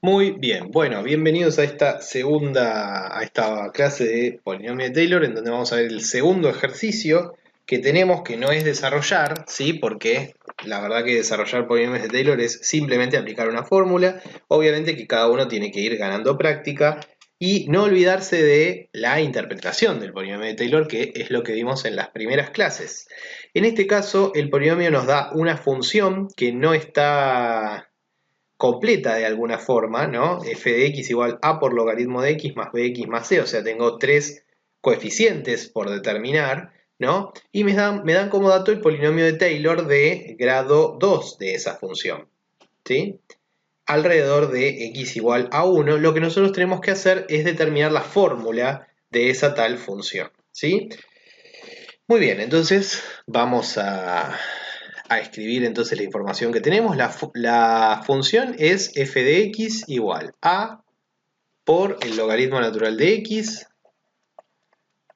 Muy bien, bueno, bienvenidos a esta clase de polinomio de Taylor, en donde vamos a ver el segundo ejercicio que tenemos, que no es desarrollar, ¿sí? Porque la verdad que desarrollar polinomios de Taylor es simplemente aplicar una fórmula. Obviamente que cada uno tiene que ir ganando práctica y no olvidarse de la interpretación del polinomio de Taylor, que es lo que vimos en las primeras clases. En este caso, el polinomio nos da una función que no está completa de alguna forma, ¿no? F de x igual a por logaritmo de x más bx más c, o sea, tengo tres coeficientes por determinar, ¿no? Y me dan como dato el polinomio de Taylor de grado 2 de esa función, ¿sí? Alrededor de x igual a 1, lo que nosotros tenemos que hacer es determinar la fórmula de esa tal función, ¿sí? Muy bien, entonces vamos a escribir entonces la información que tenemos. La función es f de x igual a por el logaritmo natural de x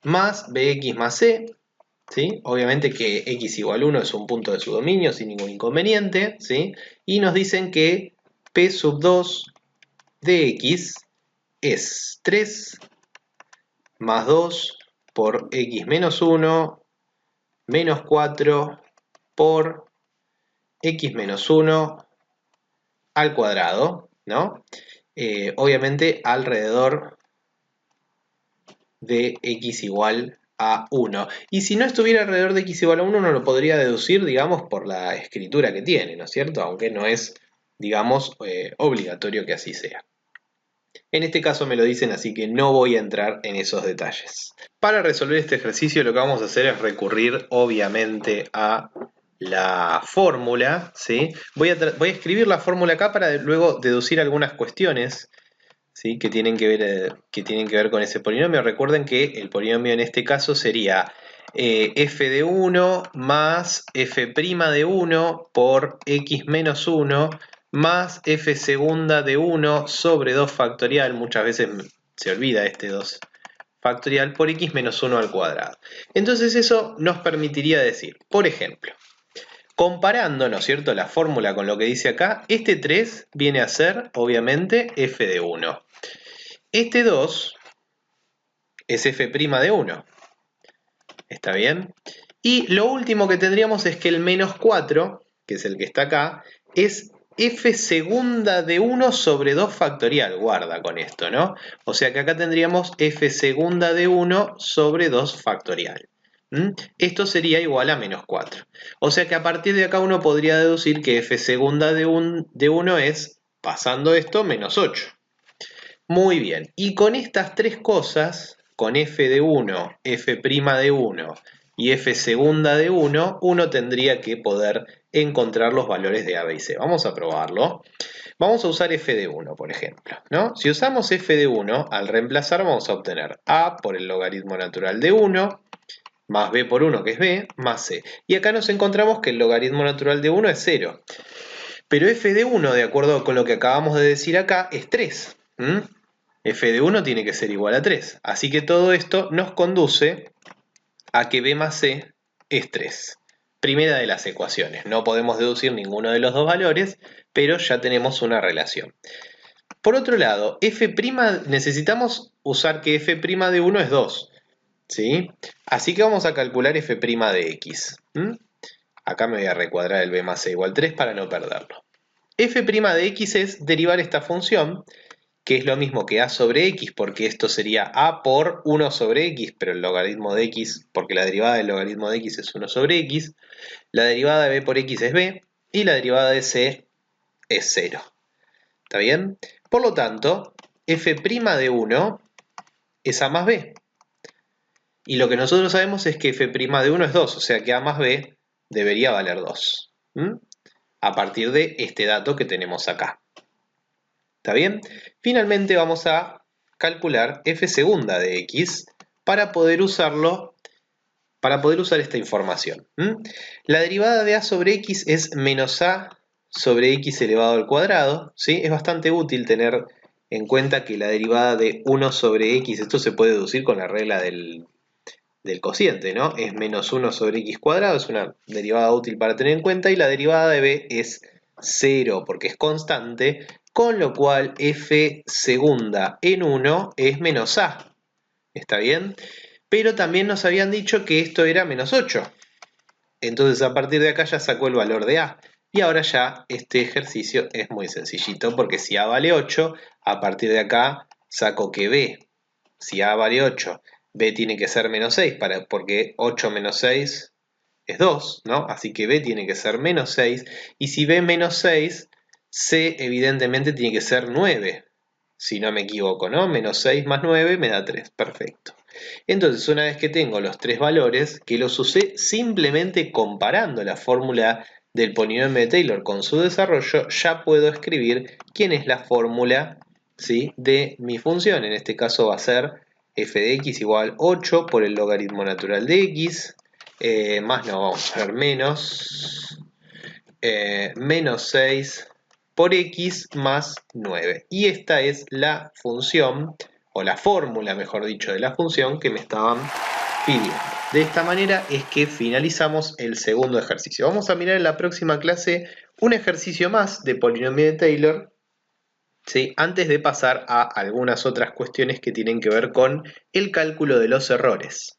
más bx más c, ¿sí? Obviamente que x igual 1 es un punto de su dominio sin ningún inconveniente, ¿sí? Y nos dicen que p sub 2 de x es 3 más 2 por x menos 1 menos 4 por x menos 1 al cuadrado, ¿no? Obviamente alrededor de x igual a 1. Y si no estuviera alrededor de x igual a 1, uno lo podría deducir, digamos, por la escritura que tiene, ¿no es cierto? Aunque no es, digamos, obligatorio que así sea. En este caso me lo dicen, así que no voy a entrar en esos detalles. Para resolver este ejercicio lo que vamos a hacer es recurrir, obviamente, a la fórmula, ¿sí? Voy a escribir la fórmula acá para luego deducir algunas cuestiones, ¿sí? Que tienen que ver con ese polinomio. Recuerden que el polinomio en este caso sería f de 1 más f' de 1 por x menos 1 más f segunda de 1 sobre 2 factorial. Muchas veces se olvida este 2 factorial por x menos 1 al cuadrado. Entonces eso nos permitiría decir, por ejemplo, comparando, ¿no es cierto?, la fórmula con lo que dice acá, este 3 viene a ser, obviamente, f de 1. Este 2 es f' de 1. ¿Está bien? Y lo último que tendríamos es que el menos 4, que es el que está acá, es f segunda de 1 sobre 2 factorial. Guarda con esto, ¿no? O sea que acá tendríamos f segunda de 1 sobre 2 factorial. Esto sería igual a menos 4. O sea que a partir de acá uno podría deducir que f segunda de 1 es, pasando esto, menos 8. Muy bien, y con estas tres cosas, con f de 1, f' de 1 y f segunda de 1, uno tendría que poder encontrar los valores de a, b y c. Vamos a probarlo. Vamos a usar f de 1, por ejemplo, ¿no? Si usamos f de 1, al reemplazar vamos a obtener a por el logaritmo natural de 1, más b por 1, que es b, más c. Y acá nos encontramos que el logaritmo natural de 1 es 0. Pero f de 1, de acuerdo con lo que acabamos de decir acá, es 3. F de 1 tiene que ser igual a 3. Así que todo esto nos conduce a que b más c es 3. Primera de las ecuaciones. No podemos deducir ninguno de los dos valores, pero ya tenemos una relación. Por otro lado, necesitamos usar que f' de 1 es 2. ¿Sí? Así que vamos a calcular f' de x. Acá me voy a recuadrar el b más c igual 3 para no perderlo. F' de x es derivar esta función, que es lo mismo que a sobre x, porque esto sería a por 1 sobre x, pero el logaritmo de x, porque la derivada del logaritmo de x es 1 sobre x, la derivada de b por x es b, y la derivada de c es 0. ¿Está bien? Por lo tanto, f' de 1 es a más b. Y lo que nosotros sabemos es que f' de 1 es 2, o sea que a más b debería valer 2. A partir de este dato que tenemos acá. ¿Está bien? Finalmente vamos a calcular f segunda de x para poder usar esta información. La derivada de a sobre x es menos a sobre x elevado al cuadrado, ¿sí? Es bastante útil tener en cuenta que la derivada de 1 sobre x, esto se puede deducir con la regla del cociente, ¿no? Es menos 1 sobre x cuadrado, es una derivada útil para tener en cuenta, y la derivada de b es 0 porque es constante, con lo cual f segunda en 1 es menos a. ¿Está bien? Pero también nos habían dicho que esto era menos 8. Entonces a partir de acá ya sacó el valor de a. Y ahora ya este ejercicio es muy sencillito porque si a vale 8, a partir de acá saco que b, si a vale 8, b tiene que ser menos 6 porque 8 menos 6 es 2, ¿no? Así que b tiene que ser menos 6. Y si b menos 6, c evidentemente tiene que ser 9. Si no me equivoco, ¿no? Menos 6 más 9 me da 3. Perfecto. Entonces, una vez que tengo los tres valores, que los usé simplemente comparando la fórmula del polinomio de Taylor con su desarrollo, ya puedo escribir quién es la fórmula, ¿sí?, de mi función. En este caso va a ser f de x igual 8 por el logaritmo natural de x, más no, vamos a ver, menos 6 por x más 9. Y esta es la función, o la fórmula, mejor dicho, de la función que me estaban pidiendo. De esta manera es que finalizamos el segundo ejercicio. Vamos a mirar en la próxima clase un ejercicio más de polinomio de Taylor, ¿sí?, antes de pasar a algunas otras cuestiones que tienen que ver con el cálculo de los errores.